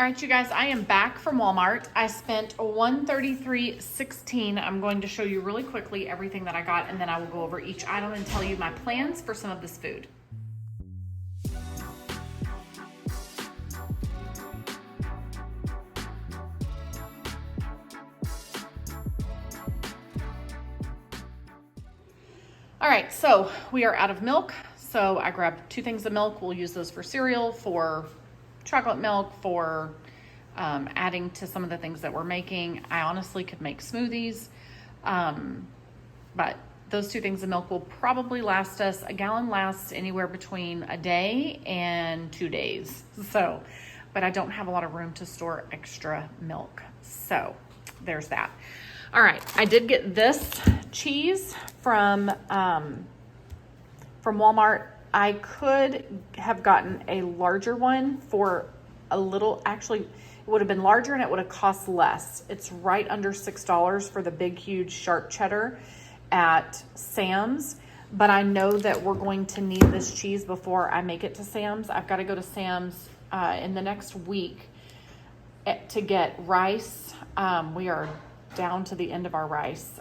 All right, you guys, I am back from Walmart. I spent $133.16. I'm going to show you really quickly everything that I got, and then I will go over each item and tell you my plans for some of this food. All right, so we are out of milk. So I grabbed 2 things of milk. We'll use those for cereal, for chocolate milk, for adding to some of the things that we're making. I honestly could make smoothies, but those 2 things of milk will probably last us. A gallon lasts anywhere between a day and 2 days. So, but I don't have a lot of room to store extra milk. So there's that. All right, I did get this cheese from Walmart. I could have gotten a larger one for a little, actually it would have been larger and it would have cost less. It's right under $6 for the big, huge, sharp cheddar at Sam's. But I know that we're going to need this cheese before I make it to Sam's. I've got to go to Sam's in the next week to get rice. We are down to the end of our rice.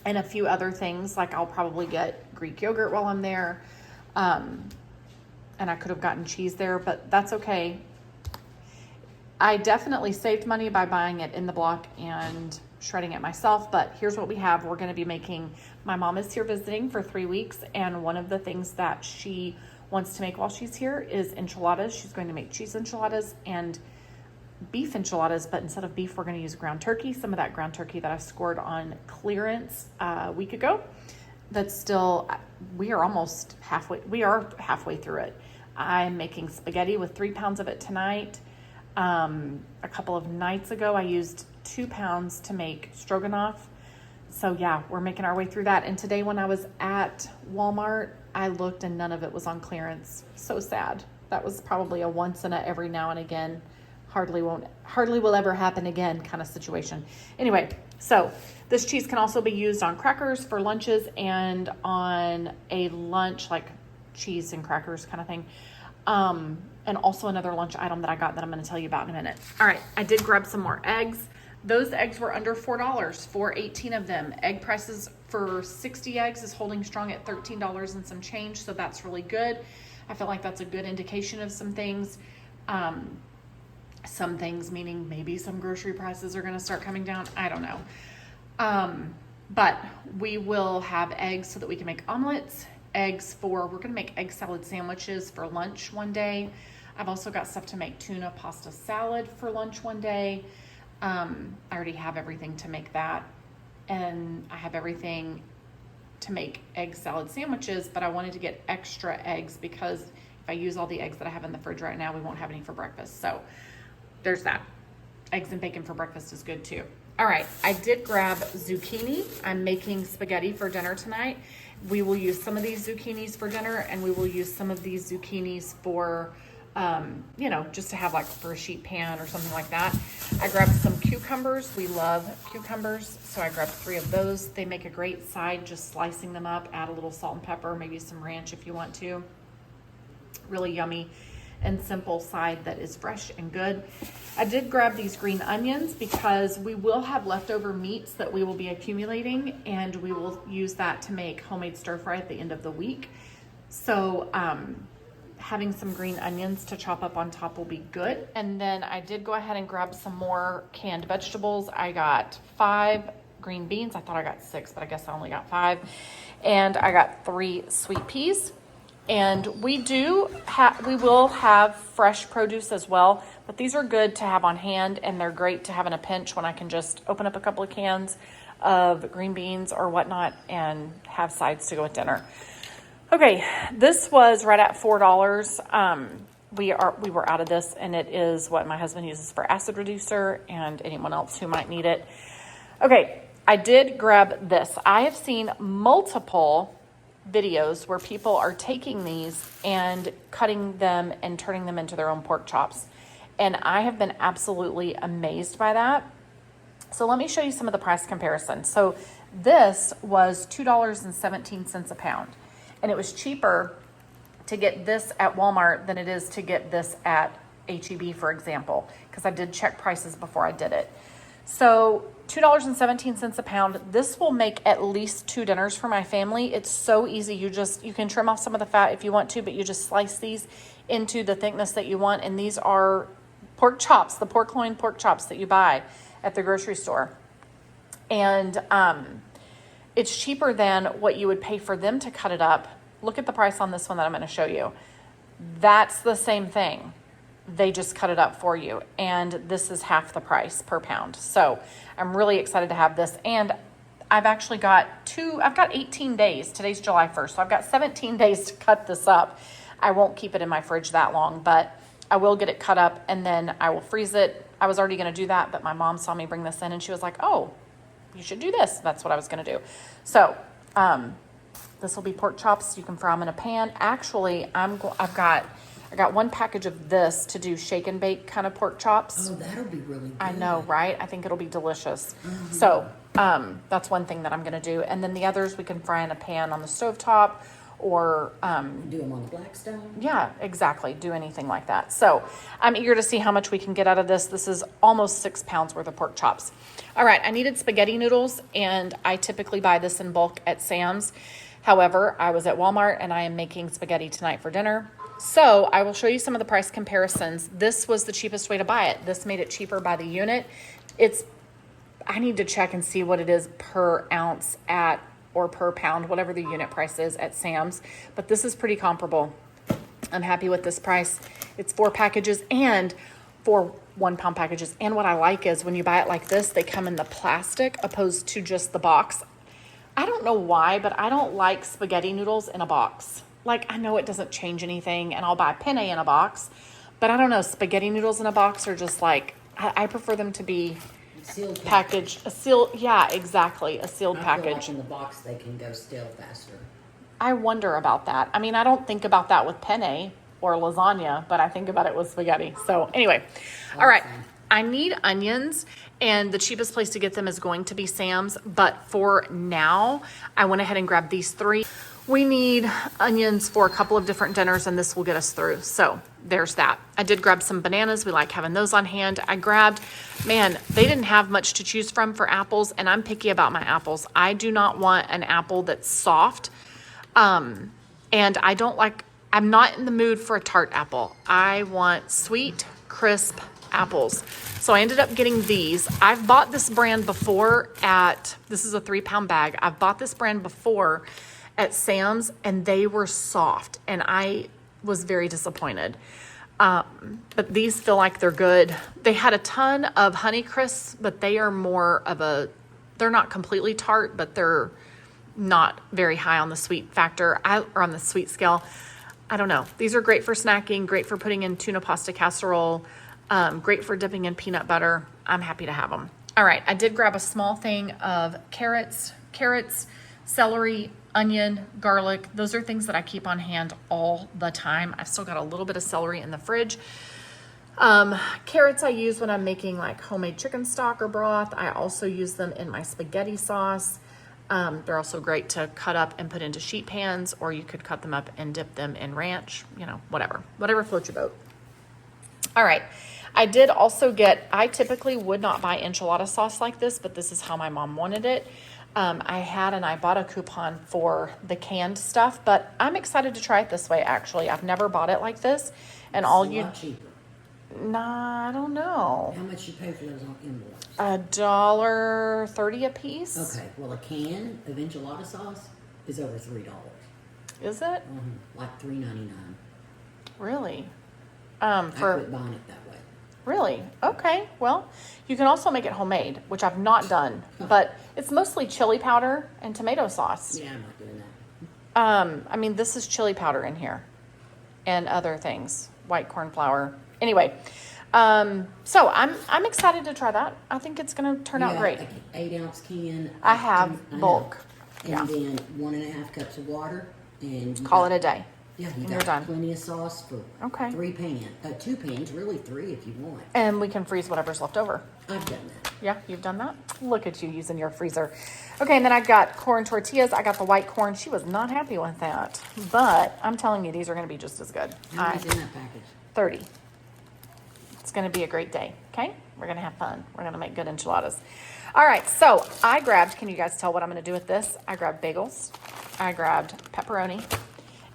And a few other things, like I'll probably get Greek yogurt while I'm there. And I could have gotten cheese there, but that's okay. I definitely saved money by buying it in the block and shredding it myself, but here's what we have. We're going to be making, my mom is here visiting for 3 weeks, and one of the things that she wants to make while she's here is enchiladas. She's going to make cheese enchiladas and beef enchiladas, but instead of beef, we're going to use ground turkey. Some of that ground turkey that I scored on clearance a week ago. That's still, we are halfway through it. I'm making spaghetti with 3 pounds of it tonight. A couple of nights ago, I used 2 pounds to make stroganoff. So yeah, we're making our way through that. And today when I was at Walmart, I looked and none of it was on clearance. So sad. That was probably a once in a every now and again, hardly will ever happen again kind of situation. Anyway, so this cheese can also be used on crackers for lunches and on a lunch, like cheese and crackers kind of thing. And also another lunch item that I got that I'm going to tell you about in a minute. All right, I did grab some more eggs. Those eggs were under $4 for 18 of them. Egg prices for 60 eggs is holding strong at $13 and some change, so that's really good. I feel like that's a good indication of some things. Some things meaning maybe some grocery prices are going to start coming down. I don't know. But we will have eggs so that we can make omelets. We're going to make egg salad sandwiches for lunch one day. I've also got stuff to make tuna pasta salad for lunch one day. I already have everything to make that. And I have everything to make egg salad sandwiches, but I wanted to get extra eggs because if I use all the eggs that I have in the fridge right now, we won't have any for breakfast. So there's that. Eggs and bacon for breakfast is good too. All right, I did grab zucchini. I'm making spaghetti for dinner tonight. We will use some of these zucchinis for dinner, and we will use some of these zucchinis for, just to have like for a sheet pan or something like that. I grabbed some cucumbers. We love cucumbers, so I grabbed 3 of those. They make a great side, just slicing them up, add a little salt and pepper, maybe some ranch if you want to. Really yummy and simple side that is fresh and good. I did grab these green onions because we will have leftover meats that we will be accumulating, and we will use that to make homemade stir fry at the end of the week. So having some green onions to chop up on top will be good. And then I did go ahead and grab some more canned vegetables. I got 5 green beans. I thought I got 6, but I guess I only got 5. And I got 3 sweet peas. And we will have fresh produce as well, but these are good to have on hand, and they're great to have in a pinch when I can just open up a couple of cans of green beans or whatnot and have sides to go with dinner. Okay, this was right at $4. We were out of this, and it is what my husband uses for acid reducer and anyone else who might need it. Okay, I did grab this. I have seen multiple videos where people are taking these and cutting them and turning them into their own pork chops. And I have been absolutely amazed by that. So let me show you some of the price comparison. So this was $2.17 a pound. And it was cheaper to get this at Walmart than it is to get this at HEB, for example, because I did check prices before I did it. So $2.17 a pound. This will make at least 2 dinners for my family. It's so easy. You can trim off some of the fat if you want to, but you just slice these into the thickness that you want. And these are pork chops, the pork loin pork chops that you buy at the grocery store. And it's cheaper than what you would pay for them to cut it up. Look at the price on this one that I'm going to show you. That's the same thing. They just cut it up for you. And this is half the price per pound. So I'm really excited to have this. And I've actually got 18 days. Today's July 1st. So I've got 17 days to cut this up. I won't keep it in my fridge that long, but I will get it cut up and then I will freeze it. I was already going to do that, but my mom saw me bring this in and she was like, oh, you should do this. That's what I was going to do. So, this will be pork chops. You can fry them in a pan. Actually, I got 1 package of this to do shake and bake kind of pork chops. Oh, that'll be really good. I know, right? I think it'll be delicious. Mm-hmm. So, that's one thing that I'm going to do. And then the others we can fry in a pan on the stovetop or do them on the Blackstone. Yeah, exactly. Do anything like that. So I'm eager to see how much we can get out of this. This is almost 6 pounds worth of pork chops. All right, I needed spaghetti noodles, and I typically buy this in bulk at Sam's. However, I was at Walmart, and I am making spaghetti tonight for dinner. So I will show you some of the price comparisons. This was the cheapest way to buy it. This made it cheaper by the unit. I need to check and see what it is per ounce or per pound, whatever the unit price is at Sam's. But this is pretty comparable. I'm happy with this price. It's 4 packages and 4 1-pound packages. And what I like is when you buy it like this, they come in the plastic opposed to just the box. I don't know why, but I don't like spaghetti noodles in a box. Like, I know it doesn't change anything, and I'll buy penne in a box, but I don't know, spaghetti noodles in a box are just like, I prefer them to be sealed package. Yeah, exactly, a sealed package. Feel like in the box they can go stale faster. I wonder about that. I mean, I don't think about that with penne or lasagna, but I think about it with spaghetti. So anyway, all right. I need onions, and the cheapest place to get them is going to be Sam's. But for now, I went ahead and grabbed these 3. We need onions for a couple of different dinners, and this will get us through. So there's that. I did grab some bananas. We like having those on hand. I grabbed, man, they didn't have much to choose from for apples, and I'm picky about my apples. I do not want an apple that's soft. And I'm not in the mood for a tart apple. I want sweet, crisp apples. So I ended up getting these. I've bought this brand before this is a 3-pound bag. I've bought this brand before at Sam's, and they were soft, and I was very disappointed. But these feel like they're good. They had a ton of Honey Crisps, but they are more of they're not completely tart, but they're not very high on the sweet factor, or on the sweet scale. I don't know. These are great for snacking, great for putting in tuna pasta casserole, great for dipping in peanut butter. I'm happy to have them. All right, I did grab a small thing of carrots, celery, onion, garlic. Those are things that I keep on hand all the time. I've still got a little bit of celery in the fridge. Carrots I use when I'm making like homemade chicken stock or broth. I also use them in my spaghetti sauce. They're also great to cut up and put into sheet pans, or you could cut them up and dip them in ranch, whatever floats your boat. All right. I did also I typically would not buy enchilada sauce like this, but this is how my mom wanted it. I bought a coupon for the canned stuff, but I'm excited to try it this way. Actually, I've never bought it like this, and it's a lot cheaper. Nah, I don't know. How much you pay for those envelopes? $1.30 a piece. Okay, well, a can of enchilada sauce is over $3. Is it? Like $3.99. Really? I quit buying it that way. Really? Okay. Well, you can also make it homemade, which I've not done, but it's mostly chili powder and tomato sauce. Yeah, I'm not doing that. This is chili powder in here and other things, white corn flour. Anyway, so I'm excited to try that. I think it's going to turn out great. An 8-ounce can. I have bulk. And then 1.5 cups of water, and call it a day. Yeah, you're done. Plenty of sauce for 2 pans, really 3 if you want. And we can freeze whatever's left over. I've done that. Yeah, you've done that? Look at you using your freezer. Okay, and then I've got corn tortillas. I got the white corn. She was not happy with that. But I'm telling you, these are going to be just as good. How many's in that package? 30. going to be a great day, okay? We're going to have fun. We're going to make good enchiladas. All right, so I grabbed, can you guys tell what I'm going to do with this? I grabbed bagels, I grabbed pepperoni,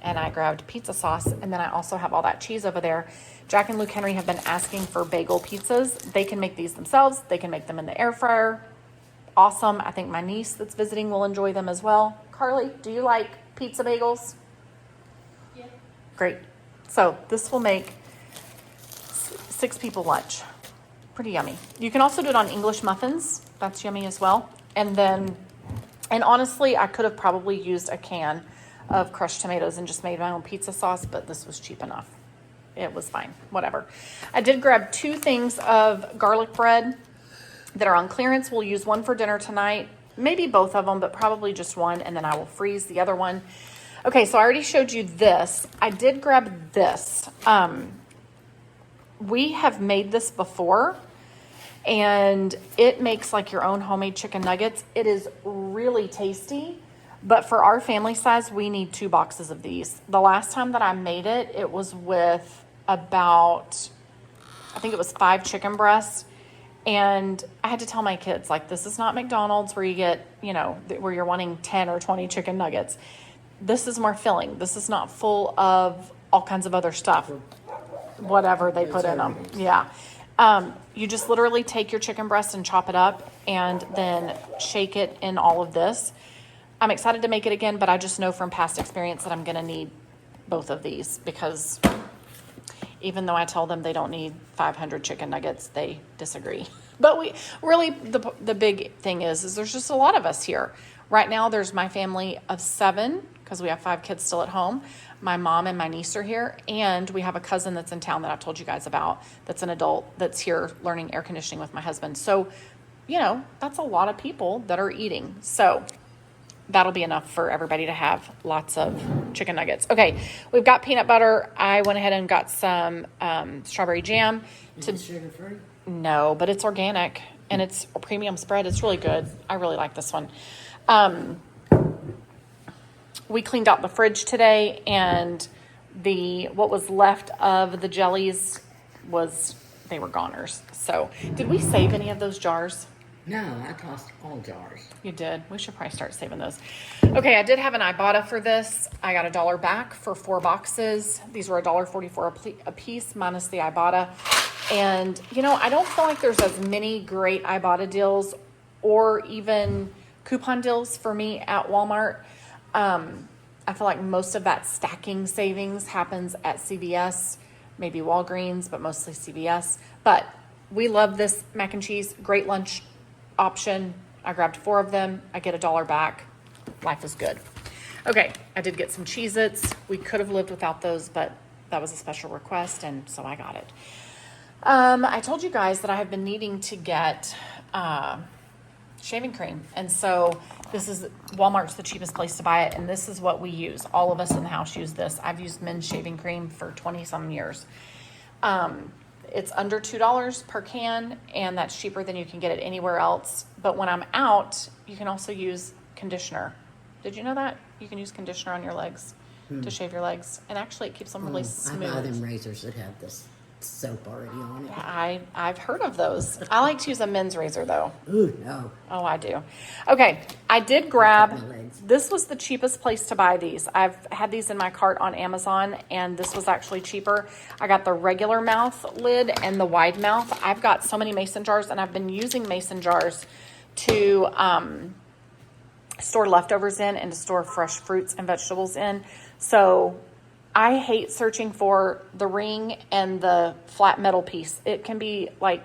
and I grabbed pizza sauce, and then I also have all that cheese over there. Jack and Luke Henry have been asking for bagel pizzas. They can make these themselves. They can make them in the air fryer. Awesome. I think my niece that's visiting will enjoy them as well. Carly, do you like pizza bagels? Yeah. Great. So this will make 6 people lunch. Pretty yummy. You can also do it on English muffins. That's yummy as well. And then, and honestly, I could have probably used a can of crushed tomatoes and just made my own pizza sauce, but this was cheap enough. It was fine, whatever. I did grab 2 things of garlic bread that are on clearance. We'll use one for dinner tonight, maybe both of them, but probably just one, and then I will freeze the other one. Okay, so I already showed you this. I did grab this. We have made this before, and it makes like your own homemade chicken nuggets. It is really tasty, but for our family size, we need 2 boxes of these. The last time that I made it, it was with about, I think it was 5 chicken breasts. And I had to tell my kids, like, this is not McDonald's where you get, you know, where you're wanting 10 or 20 chicken nuggets. This is more filling. This is not full of all kinds of other stuff, whatever they put in them. Yeah. You just literally take your chicken breast and chop it up and then shake it in all of this. I'm excited to make it again, but I just know from past experience that I'm going to need both of these because even though I tell them they don't need 500 chicken nuggets, they disagree. But we really, the big thing is there's just a lot of us here. Right now, there's my family of 7 because we have 5 kids still at home. My mom and my niece are here, and we have a cousin that's in town that I've told you guys about that's an adult that's here learning air conditioning with my husband. So, you know, that's a lot of people that are eating. So that'll be enough for everybody to have lots of chicken nuggets. Okay, we've got peanut butter. I went ahead and got some strawberry jam. Is it sugar-free? No, but it's organic and it's a premium spread. It's really good. I really like this one. We cleaned out the fridge today, and what was left of the jellies they were goners. So did we save any of those jars? No, I tossed all jars. You did. We should probably start saving those. Okay, I did have an Ibotta for this. I got $1 back for 4 boxes. These were $1.44 a piece minus the Ibotta. And, you know, I don't feel like there's as many great Ibotta deals or even coupon deals for me at Walmart. I feel like most of that stacking savings happens at CVS, maybe Walgreens, but mostly CVS. But we love this mac and cheese. Great lunch option. I grabbed 4 of them. I get $1 back. Life is good. Okay, I did get some Cheez-Its. We could have lived without those, but that was a special request, and so I got it. I told you guys that I have been needing to get shaving cream, and so Walmart's the cheapest place to buy it, and this is what we use. All of us in the house use this. I've used men's shaving cream for 20-some years. It's under $2 per can, and that's cheaper than you can get it anywhere else. But when I'm out, you can also use conditioner. Did you know that? You can use conditioner on your legs to shave your legs. And actually, it keeps them really smooth. I buy them razors that have this soap already on it. Yeah, I've heard of those. I like to use a men's razor, though. Ooh, no. Oh, I do. Okay, I did grab, this was the cheapest place to buy these. I've had these in my cart on Amazon, and this was actually cheaper. I got the regular mouth lid and the wide mouth. I've got so many mason jars, and I've been using mason jars to store leftovers in and to store fresh fruits and vegetables in. So I hate searching for the ring and the flat metal piece. It can be like,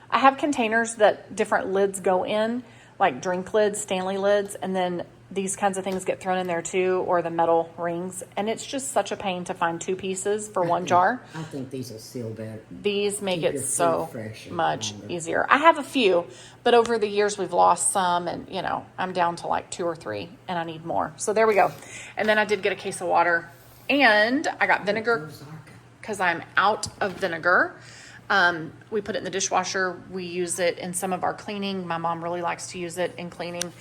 I have containers that different lids go in, like drink lids, Stanley lids, and then these kinds of things get thrown in there too, or the metal rings. And it's just such a pain to find 2 pieces for one jar. I think these will seal better. These make it so much easier. I have a few, but over the years we've lost some, and you know, I'm down to like 2 or 3 and I need more. So there we go. And then I did get a case of water, and I got vinegar because I'm out of vinegar. We put it in the dishwasher. We use it in some of our cleaning. My mom really likes to use it in cleaning.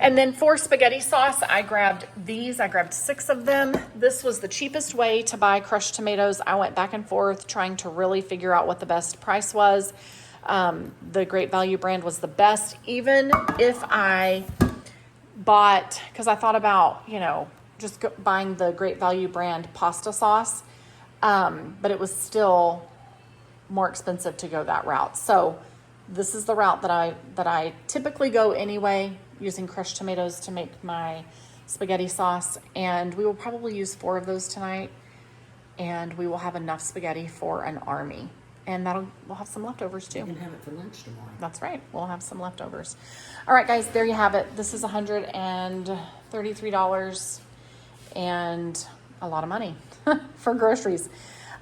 And then for spaghetti sauce, I grabbed these. I grabbed 6 of them. This was the cheapest way to buy crushed tomatoes. I went back and forth trying to really figure out what the best price was. The Great Value brand was the best. Even if I bought, because I thought about, just buying the Great Value brand pasta sauce, but it was still more expensive to go that route. So this is the route that I typically go anyway, using crushed tomatoes to make my spaghetti sauce. And we will probably use 4 of those tonight, and we will have enough spaghetti for an army. And we'll have some leftovers too. You can have it for lunch tomorrow. That's right. We'll have some leftovers. All right, guys, there you have it. This is $133 and a lot of money for groceries.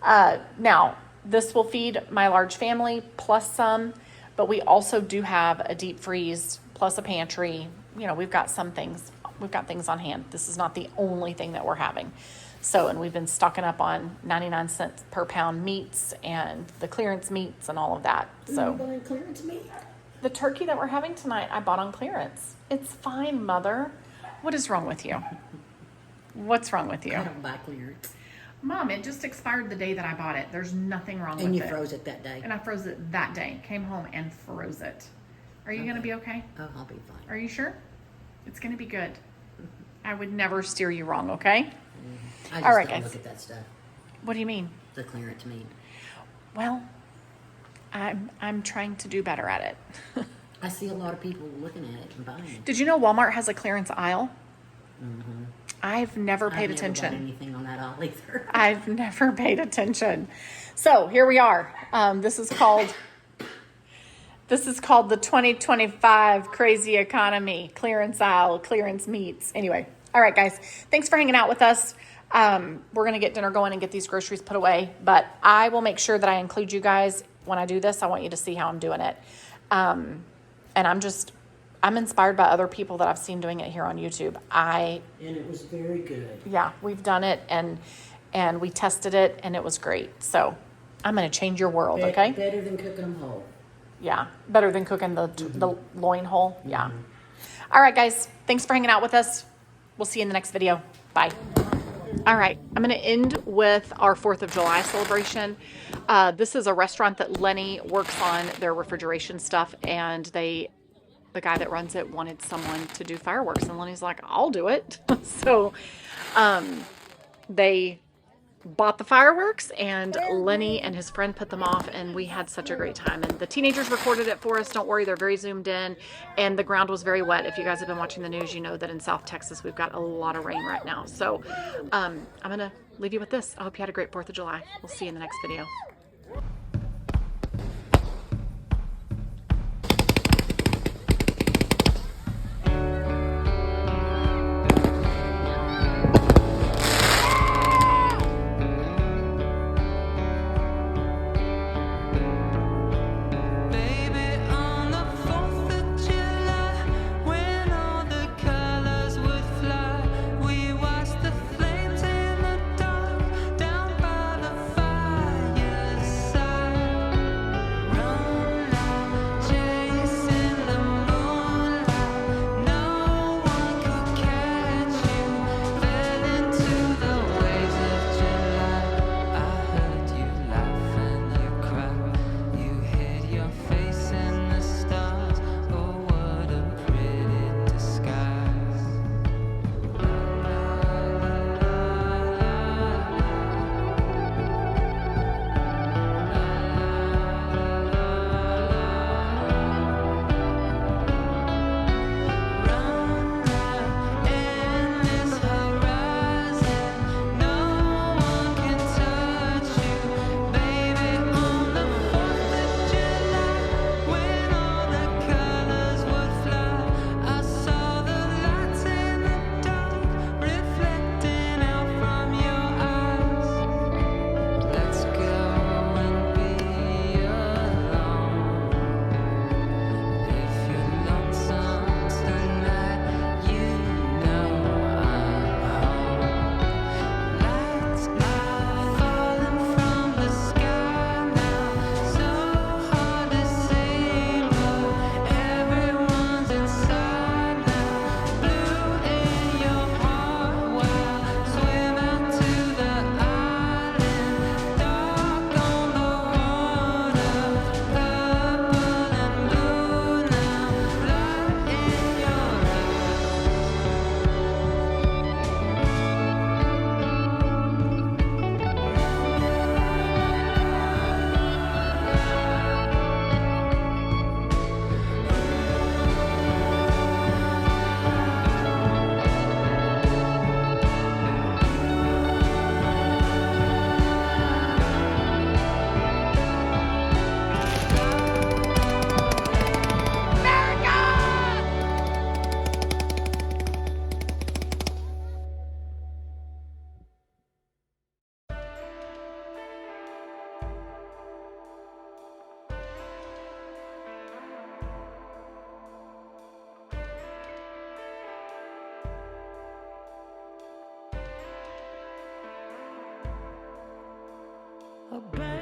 Now, this will feed my large family plus some, but we also do have a deep freeze plus a pantry. We've got things on hand. This is not the only thing that we're having. So, and we've been stocking up on 99 cents per pound meats and the clearance meats and all of that. So, buying clearance meat? The turkey that we're having tonight, I bought on clearance. It's fine, Mother. What is wrong with you? What's wrong with you? I don't buy clearance. Mom, it just expired the day that I bought it. There's nothing wrong with it. And you froze it that day. And I froze it that day. Came home and froze it. Are you going to be okay? Oh, I'll be fine. Are you sure? It's going to be good. I would never steer you wrong, okay? I just All right, don't guys. look at that stuff. What do you mean? The clearance meat. Well, I'm trying to do better at it. I see a lot of people looking at it and buying it. Did you know Walmart has a clearance aisle? Mm-hmm. I've never paid attention. I've never bought anything on that aisle either. I've never paid attention. So here we are. This is called the 2025 Crazy Economy Clearance Aisle, Clearance Meats. Anyway, all right, guys. Thanks for hanging out with us. We're going to get dinner going and get these groceries put away. But I will make sure that I include you guys when I do this. I want you to see how I'm doing it. And I'm inspired by other people that I've seen doing it here on YouTube. And it was very good. Yeah, we've done it and we tested it and it was great. So I'm going to change your world, okay? Better than cooking them whole. Yeah, better than cooking the loin whole. Yeah. All right, guys. Thanks for hanging out with us. We'll see you in the next video. Bye. All right, I'm going to end with our 4th of July celebration. This is a restaurant that Lenny works on their refrigeration stuff, and the guy that runs it wanted someone to do fireworks, and Lenny's like, I'll do it. So they bought the fireworks, and Lenny and his friend put them off, and we had such a great time. And the teenagers recorded it for us. Don't worry, they're very zoomed in, and the ground was very wet. If you guys have been watching the news, you know that in South Texas we've got a lot of rain right now. So I'm gonna leave you with this. I hope you had a great 4th of July. We'll see you in the next video. Oh, baby.